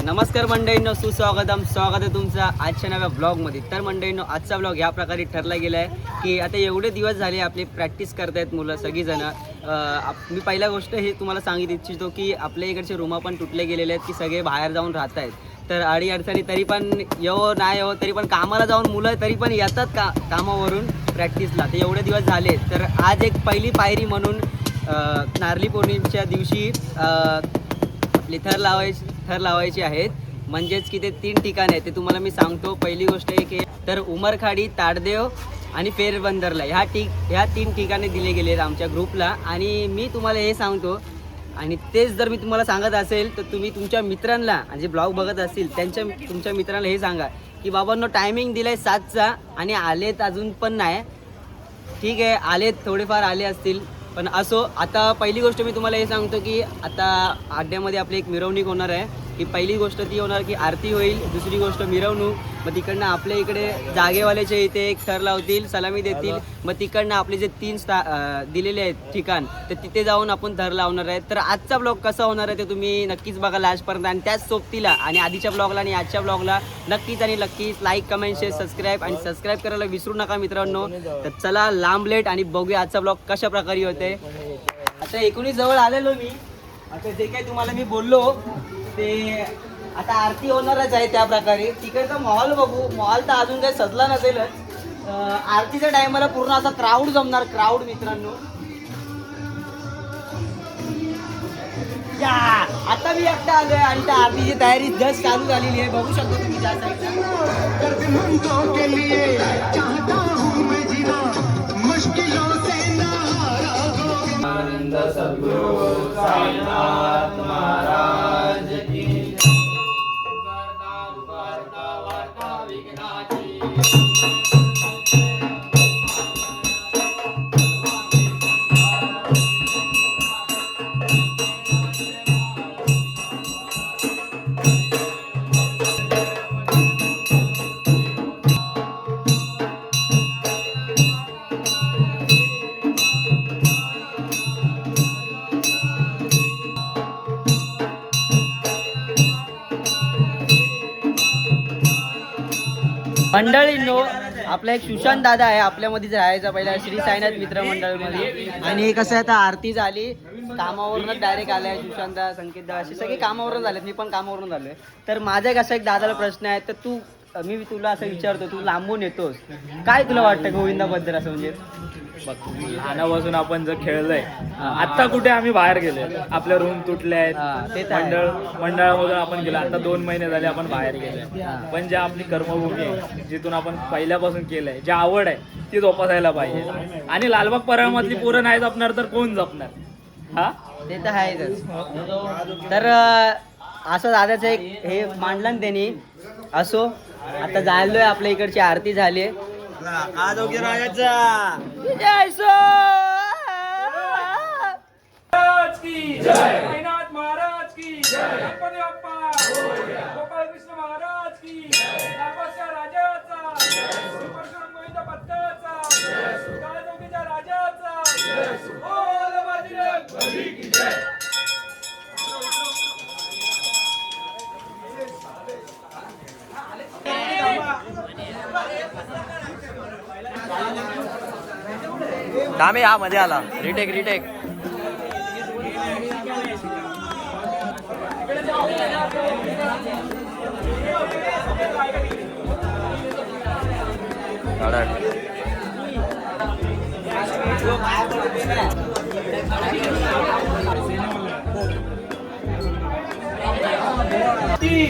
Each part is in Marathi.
नमस्कार मंडळींनो, स्वागत आहे तुमचं आजच्या नव्या ब्लॉगमध्ये. तर मंडळींनो, आजचा ब्लॉग ह्या प्रकारे ठरला गेला आहे की आता एवढे दिवस झाले आपली प्रॅक्टिस करतायत मुलं सगळीजणं. मी पहिल्या गोष्ट हे तुम्हाला सांगित इच्छितो की आपल्या इकडचे रूमा पण तुटले गेलेले आहेत की सगळे बाहेर जाऊन राहत आहेत. तर अडीअडचणी तरी पण येवो नाही येवो तरी पण कामाला जाऊन मुलं तरी पण येतात कामावरून प्रॅक्टिसला. तर एवढे दिवस झाले. तर आज एक पहिली पायरी म्हणून नारळी पौर्णिमेच्या दिवशी आपली थर लावायची आहेत. म्हणजेच की ते 3 ठिकाण आहेत ते तुम्हाला मी सांगतो. पहिली गोष्ट आहे की तर उमरखाडी, ताडदेव आणि फेरबंदरला ह्या 3 ठिकाणे दिले गेले आहेत आमच्या ग्रुपला. आणि मी तुम्हाला हे सांगतो आणि तेच जर मी तुम्हाला सांगत असेल तर तुम्ही तुमच्या मित्रांना जे ब्लॉग बघत असतील तुमच्या मित्रांना हे सांगा की बाबांनो टायमिंग दिला आहे 7चा आणि आलेत अजून पण नाही. ठीक आहे, आलेत, थोडेफार आले असतील पण असो. आता पहिली गोष्ट मी तुम्हाला हे सांगतो की आता आड्यामध्ये आपली एक मिरवणूक होणार आहे. की पहिली गोष्ट ती होणार की आरती होईल, दुसरी गोष्ट मिरवणूक. मग तिकडनं आपल्या इकडे जागेवाल्याचे इथे एक थर लावतील, सलामी देतील. मग तिकडनं आपले जे 3 दिलेले आहेत ठिकाण तर तिथे जाऊन आपण थर लावणार आहे. तर आजचा ब्लॉग कसा होणार आहे ते तुम्ही नक्कीच बघा लास्टपर्यंत. आणि त्याच सोबतीला आणि आधीच्या ब्लॉगला आणि आजच्या ब्लॉगला नक्कीच लाईक, कमेंट, शेअर, सबस्क्राईब करायला विसरू नका मित्रांनो. तर चला लांब लेट आणि बघूया आजचा ब्लॉग कशा प्रकारे होते. आता 19 जवळ आलेलो मी. आता जे काही तुम्हाला मी बोललो ते आता आरती होणारच आहे त्या प्रकारे. तिकडचा मॉल बघू. मॉल तर अजून काही सजला नसेलच. आरतीच्या टायमाला पूर्ण असा क्राऊड जमणार, क्राऊड मित्रांनो. आता मी एकटा आलोय आणि त्या आरतीची तयारी जस्ट चालू झालेली आहे. बघू शकतो तुम्ही त्या साईडला. आनंद सद्गुरु साईनाथ महाराज की मंडळींनो, आपला एक सुशांत दादा आहे आपल्यामध्येच राहायचा पहिला श्री साईनाथ मित्र मंडळमध्ये. आणि कसं आहे आता आरती झाली, कामावरूनच डायरेक्ट आलाय सुशांत, संकेत दा असे सगळे कामावरून झालेत. मी पण कामावरून झालोय. तर माझा एक असा एक दादाला प्रश्न आहे. तर मी तुला असं विचारतो, तू लांबून येतोस, काय तुला वाटतं गोविंदाबद्दल? असं म्हणजे बघ, लहानापासून आपण जर खेळलोय, आता कुठे आम्ही बाहेर गेले, आपल्या रूम तुटले आहेत, मंडळामधून आपण गेलो. आता 2 महिने झाले आपण बाहेर गेले. पण जे आपली कर्मभूमी आहे, जिथून आपण पहिल्यापासून केलंय, जी आवड आहे ती जोपासायला पाहिजे. आणि लालबाग परळमधली पोरं नाही जपणार तर कोण जपणार? हा, ते तर आहेच. तर असं दादाचं एक हे मांडलं ना त्यांनी. असो, आता झालोय, आपल्या इकडची आरती झाली. महाराज की गणपती बाप्पा, गोपाळ कृष्ण महाराज की, लालबागच्या राजाचा, परशुराम गोविंद पत्ताचा, काळचौकीच्या राजाचा, बोल बजरंग बली की जय. दामे हा मध्ये आला. रिटेक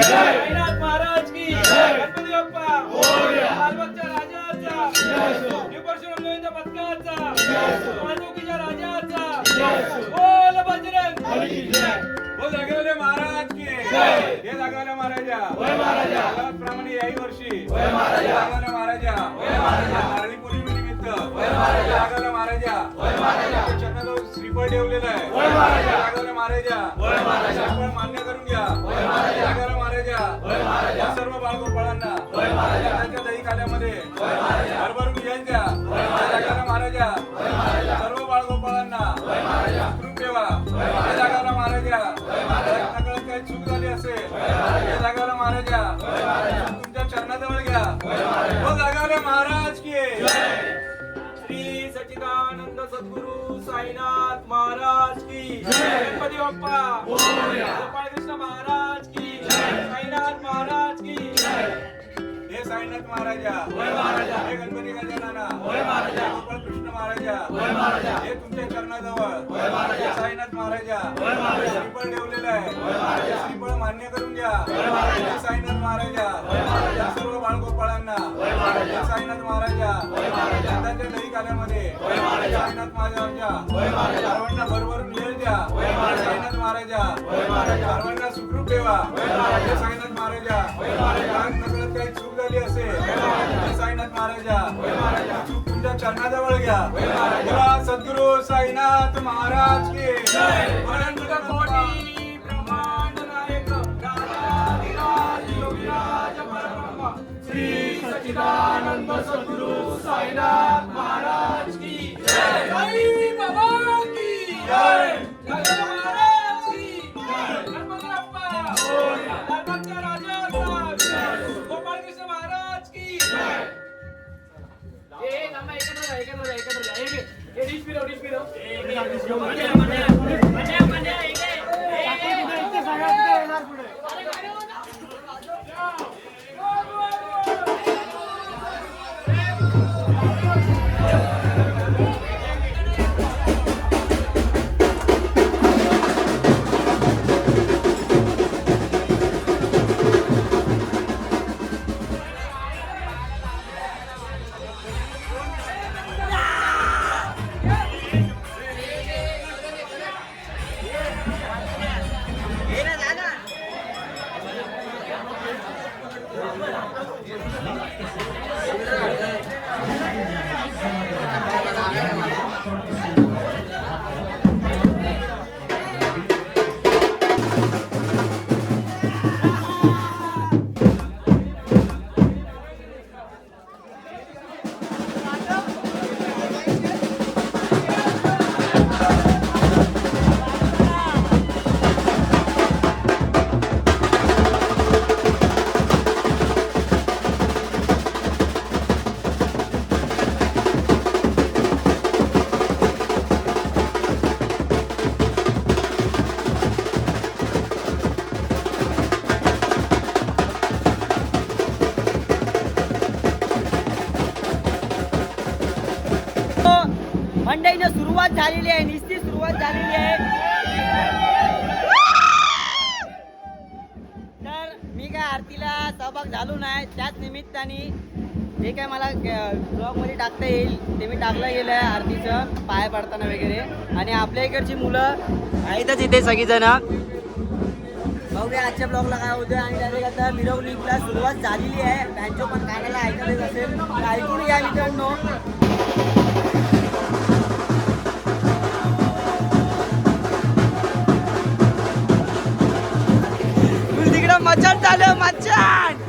साईनाथ महाराज की, गणपती बाप्पा, लालबागच्या राजाचा, परशुराम गोविंद पत्ताचा, काळचौकीच्या राजाचा, बोल बजरंग बली की जय. बोल जागेवाले महाराज की जय. हे जागेवाले महाराजा, प्रमाणे याही वर्षी जागेवाले महाराजा, नारळी पौर्णिमेनिमित्त जागेवाले महाराजा चरणाजवळ श्रीफळ ठेवलेलं आहे. जागेवाले महाराजा श्रीफळ मान्य करून घ्या. जागेवाले महाराजा सर्व बाळगोपाळांना त्यांच्या दही काल्यामध्ये भरभरून बियाण द्या. जागेवाले महाराजा सर्व बाळगोपाळांना ठेवा. महाराजा काही चूक झाली असेल बोल जागावले महाराज की श्री सच्चिदानंद सद्गुरु साईनाथ महाराज की गणपती बाप्पा गोपाळ कृष्ण महाराज की साईनाथ महाराज की हे साईनाथ महाराजा हे गणपती गजानना हे गोपाळ कृष्ण महाराजा हे तुमच्या चरणाजवळ हे साईनाथ महाराजा श्रीफळ ठेवलेलं आहे हे श्रीफळ मान्य करून घ्या हे साईनाथ महाराजा या सर्व बाळगोपाळांना हे साईनाथ महाराजा यंदाच्या दही काल्यामध्ये साईनाथ महाराजा सर्वांना भरभरून वेळ द्या हे साईनाथ महाराजा सर्वांना सुखरूप ठेवा हे साईनाथ महाराजा आज नकळत काही चूक झाली असेल हे साईनाथ महाराजा चूक तुमच्या चरणाजवळ घ्या बोला सद्गुरु साईनाथ महाराज की अनंत कोटी ब्रह्मांड नायक राजाधिराज योगीराज परब्रह्म श्री सच्चिदानंद सद्गुरु साईनाथ महाराज की जय साई बाबा की जय जय महाराज की जय गणपती बाप्पा लालबागच्या राजाचा जय गोपाळ कृष्ण महाराज की जय मंडईनं सुरुवात झालेली आहे, निश्चित सुरुवात झालेली आहे. तर मी काय आरतीला सहभाग झालो नाही, त्याच निमित्ताने जे काय मला ब्लॉगमध्ये टाकता येईल ते मी टाकलं गेलं आहे आरतीचं पाया पडताना वगैरे. आणि आपल्या इकडची मुलं आहेतच इथे सगळीजण. बघूया आजच्या ब्लॉगला काय होतं. आणि डायरेक्ट आता मिरवणुकीला सुरुवात झालेली आहे. बँजो पण कानाला ऐकायला असेल तर ऐकून या मित्रांनो. तिकडं मचान झालं मचान.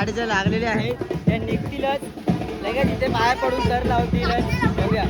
गाडीच्या लागलेल्या आहेत त्या निघतीलच लगेच इथे पाया पडून तर लावतीलच. बघूया.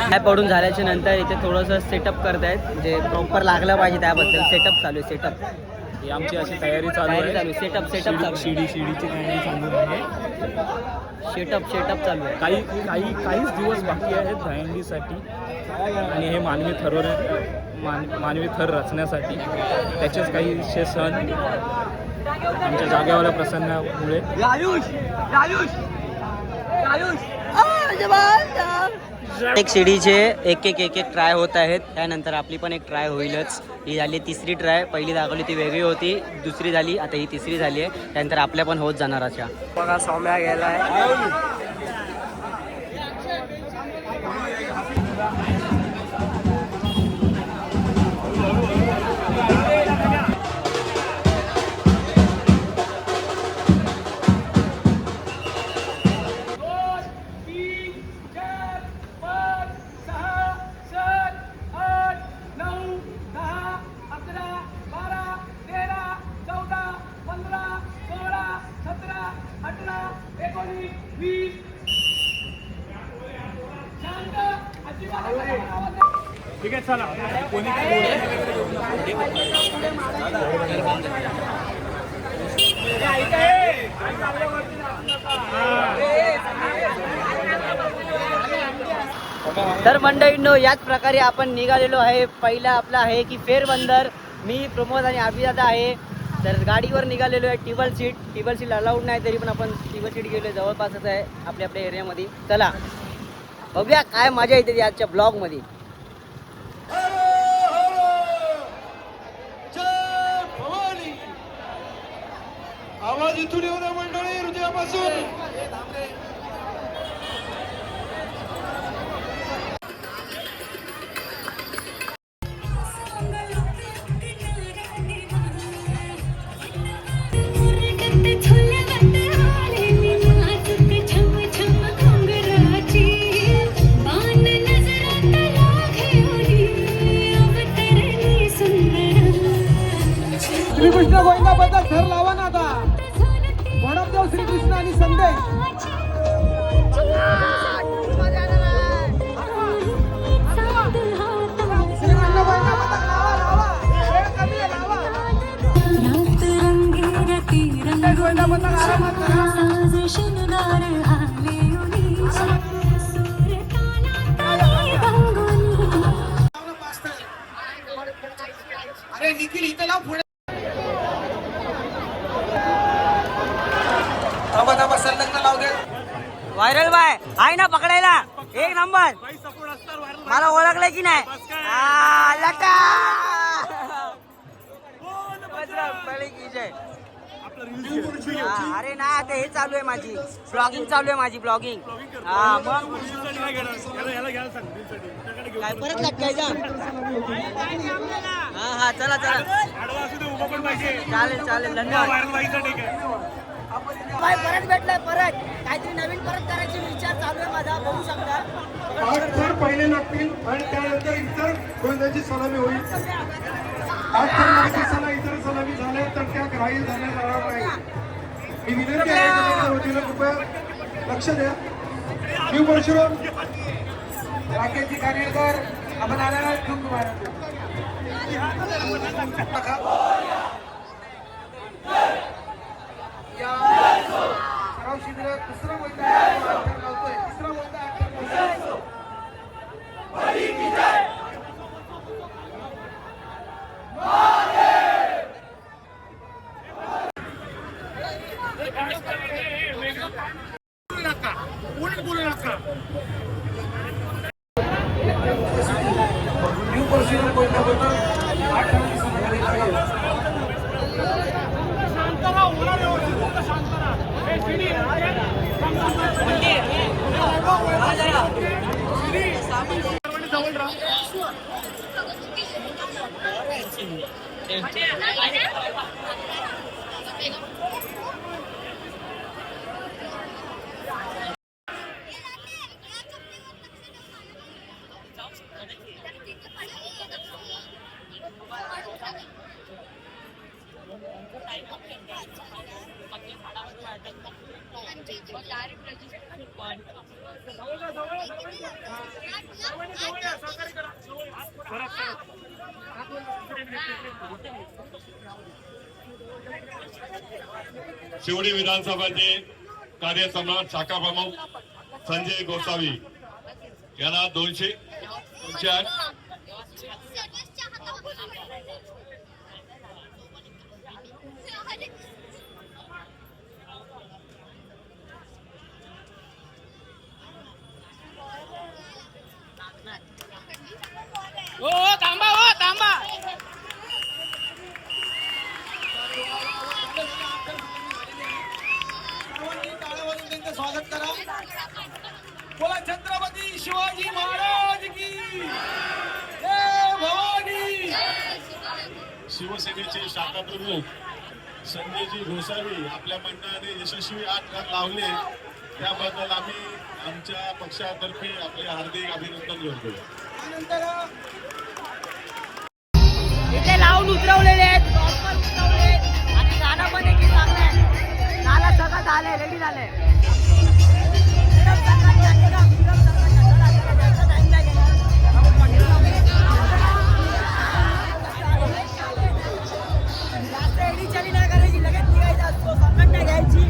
पाय पडून झाल्याच्या नंतर इथे थोडंसं सेटअप करतायत म्हणजे प्रॉपर लागलं पाहिजे त्याबद्दल सेटअप चालू आहे. सेटअप ही आमची अशी तयारी चालू आहे. सेटअप चालू शिडीची तयारी चालू आहे. सेटअप चालू आहे. काहीच दिवस बाकी आहेत दहीहंडीसाठी आणि हे मानवी थर रचण्यासाठी त्याचेच काही विशेष सण आमच्या जागेवाल्या प्रसंगामुळे एक सीडीचे एक ट्राय होत आहेत. त्यानंतर आपली पण एक ट्राय होईलच. ही झाली तिसरी ट्राय. पहिली दाखवली ती वेगळी होती, दुसरी झाली, आता ही तिसरी झाली आहे. त्यानंतर आपल्या पण होत जाणार अशा. बघा सौम्या गेलाय. ठीक आहे चला. तर मंडळींनो याच प्रकारे आपण निघालेलो आहे. पहिला आपला आहे की फेरबंदर. मी प्रमोद आणि अभिदादा आहे. तर गाडीवर निघालेलो आहे. टेबल सीट अलाउड नाही तरी पण आपण टेबल सीट गेलो जवळपासच आहे आपल्या एरियामध्ये. चला बघूया काय मजा येते आजच्या ब्लॉगमध्ये. आवाज इथून येऊ द्या मंडळी हृदयापासून. श्रीकृष्ण गोविंदाबद्दल थर लावा ना आता. वडपदेव श्रीकृष्ण आणि संदेश. श्रीकृष्ण गोविंदाबद्दल लावा. वेळ कमी आहे, लावा. संदेश गोविंदाबद्दल आरामात करा. अरे निखिल इथं लाव पुढे. संलग्न लाव दे. व्हायरल बाय आहे ना पकडायला एक नंबर. मला ओळखलंय की नाही. अरे ना आता हे चालू आहे माझी ब्लॉगिंग हा मग काय परत लटकायचा. हा चला चालेल धन्यवाद. परत भेटलाय. परत काहीतरी नवीन करायचे विचार चालू आहे माझा. बघू शकता. आज तर पहिले लागतील आणि त्यानंतर इतर गोंधळाची सलामी होईल. आज तर नागरिकांना इतर सलामी झाल्या तर त्या ग्राह्य झाल्या जाणार नाही. मी विनंती आहे सगळ्यांच्या वतीनं कृपया लक्ष द्या. मी परशुराम राकेशजी कानेरकर आपण आलेला या सराव शिबिरात दुसरा मैदान लावतोय. तिसरा मैदान परशुराम शिवडी विधानसभाचे कार्यसम्राट शाखा प्रमुख संजय गोसावी यांना 208 त्यांचं स्वागत करा. बोला छत्रपती शिवाजी महाराज की जय भवानी. शिवसेनेचे शाखा प्रमुख संजयजी गोसावी आपल्या मंडळाने यशस्वी 8 रन लावले त्याबद्दल आम्ही आमच्या पक्षातर्फे आपले हार्दिक अभिनंदन करतो. त्यानंतर इथे लावून उतरवलेले आहेत, प्रॉपर उतरवले आणि गाणं पण एक लागलंय. नाला सगळं झालंय, रेडी झालंय. जास्त एडीचारी नाही करायची, लगेच निघायचं असतो, संकट नाही घ्यायची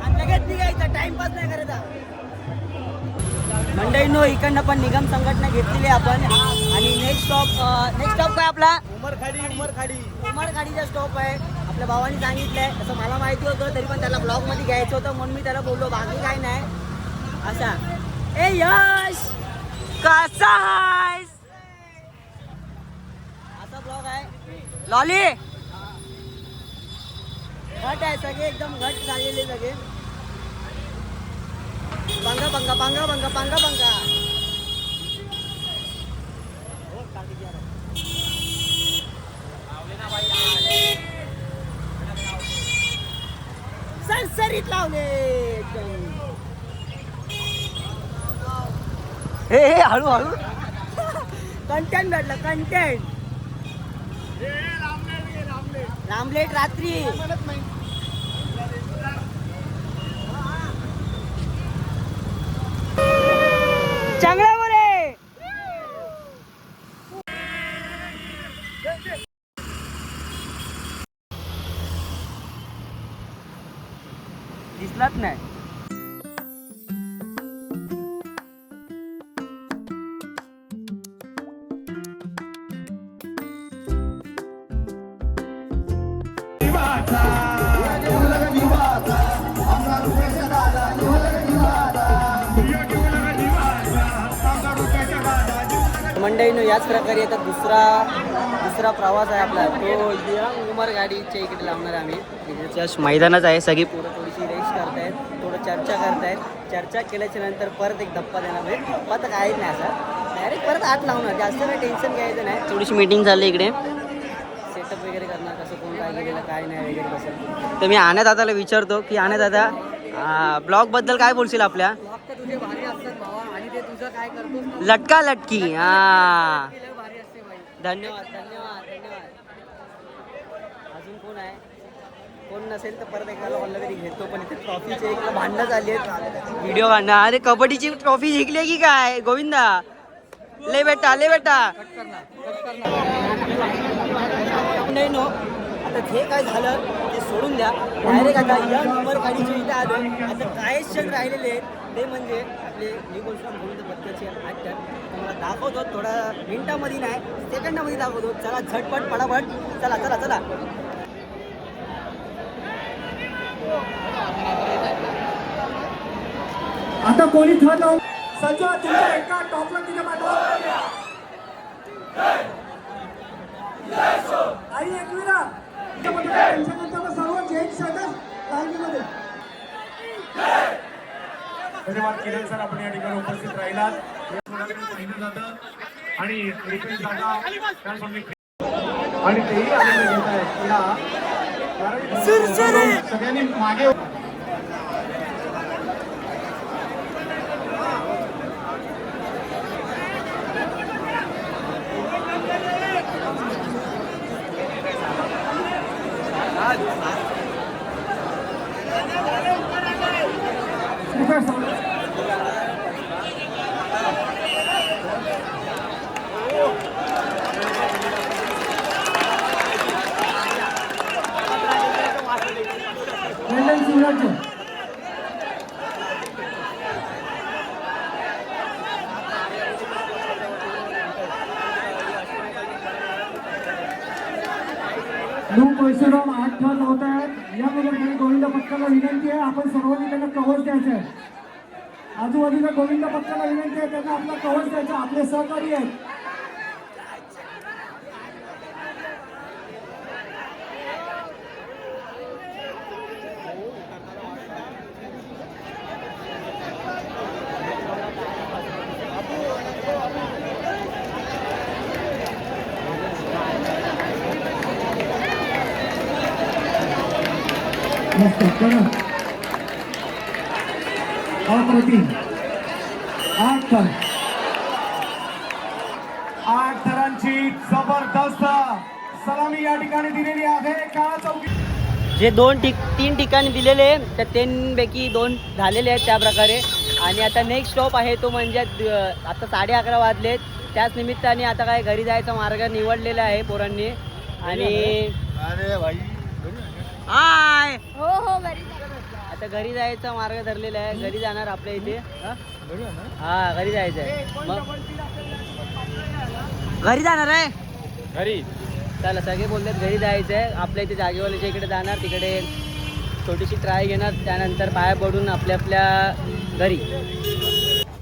आणि लगेच निघायचं, टाइमपास नाही करायचा. मंडळींनो इकडनं पण निगम संघटना घेतलेली आहे आपण आणि नेक्स्ट स्टॉप काय आपला उमरखाडीचा स्टॉप आहे. आपल्या भावानी सांगितलंय, तसं मला माहिती होतं तरी पण त्याला ब्लॉगमध्ये घ्यायचं होतं म्हणून मी त्याला बोललो, बाकी काय नाही. असा ए यश कसा आहेस, असा ब्लॉग आहे. लॉली घट आहे, सगळे एकदम घट झालेले सगळे. पंगा पंगा पंगा पंगा पंगा पंगा सरसरीत लावले एकदम. हे हळू हळू कंटेंट भेटलं, कंटेंट. रामलेट रात्री चांगल्यावर आहे. दिसलाच नाही. मंडळीनं याच प्रकारे आता दुसरा प्रवास आहे आपला, तो यंग उमरगाडीच्या इकडे लावणार आम्ही. जस्ट मैदानच आहे, सगळी पोरं थोडीशी रेस्ट करतायत, थोडं चर्चा करतायत. चर्चा केल्याच्या नंतर परत एक धप्पा देणार, म्हणजे धप्पा तर काहीच नाही, असा डायरेक्ट परत आत लावणार. जास्त काही टेन्शन घ्यायचं नाही. थोडीशी मीटिंग चालली इकडे, सेटअप वगैरे करणार, कसं कोण काय केलेलं काय नाही वगैरे कसं. तर मी आनंद दादाला विचारतो की आनंद दादा ब्लॉगबद्दल काय बोलशील आपल्या. तुझे भारी असतात भावा आणि ते तुझं काय करतो लटका लटकी. हा भारी असते बाई. धन्यवाद धन्यवाद धन्यवाद. अजून कोण आहे, कोण नसेल तर परत एकाला ऑनला तरी घेतो. पण इथे ट्रॉफीचे एक भांडणं झाली आहेत, व्हिडिओ काढणं. अरे कबड्डीची ट्रॉफी जिंकली आहे की काय गोविंदा. ले बेटा ले बेटा. नाही नो, आता जे काय झालं ते सोडून द्या. डायरेक्ट आता या उमरखाडीच्या इथे आलो. आता काहीच क्षण राहिलेले आहेत, ते म्हणजे आपले निगोलश्राम गोविंद बत्त्याचे ॲक्टर. तुम्हाला दाखवतो, थोडा मिनिटामध्ये नाही सेकंडामध्ये दाखवतो. चला झटपट पटापट, चला चला चला. आता कोणी थर्ड लावून संजय तुमच्या एका टॉपला तिथे पाठवा. आई एकविरा त्यांच्यानंतर सर्व जेंट्स लाईनीमध्ये. धन्यवाद किरण सर, आपण या ठिकाणी उपस्थित राहिलात. जातं आणि रिपेअर जागा आणि तेही आनंद घेत आहेत या कारण सगळ्यांनी मागे लोक पैसेराम 8 ठर होत आहेत या मुलांकडे गोविंद पथकाला विनंती आहे आपण सर्वांनी त्यांना कवच द्यायचं आहे आजूबाजूला गोविंद पथकाला विनंती आहे त्यांना आपला कवच द्यायचा आपले सहकारी आहेत अप्रतिम 8 थर 8 थरांची जबरदस्त सलामी या ठिकाणी दिलेली आहे काळा चौकी जे तीन ठिकाणी दिलेले त्या 3 पैकी 2 झालेले आहेत त्या प्रकारे. आणि आता नेक्स्ट स्टॉप आहे तो म्हणजे आता 11:30 वाजलेत त्याच निमित्ताने आता काय घरी जायचा मार्ग निवडलेला आहे पोरांनी. आणि हाय हो हो घरी आता घरी जायचा मार्ग धरलेला आहे. घरी जाणार आपल्या इथे. हा घरी जायचं आहे. मग घरी जाणार आहे घरी चला सगळे बोलतात घरी जायचं आहे. आपल्या इथे जागेवाल्याच्या इकडे जाणार तिकडे छोटीशी ट्राय घेणार त्यानंतर पाया पडून आपल्या आपल्या घरी.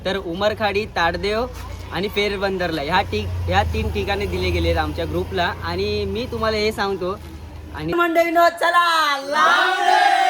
तर उमरखाडी ताडदेव आणि फेरबंदरला ह्या 3 ठिकाणी दिले गेले आहेत आमच्या ग्रुपला. आणि मी तुम्हाला हे सांगतो आणि मंडळीनो चला लावले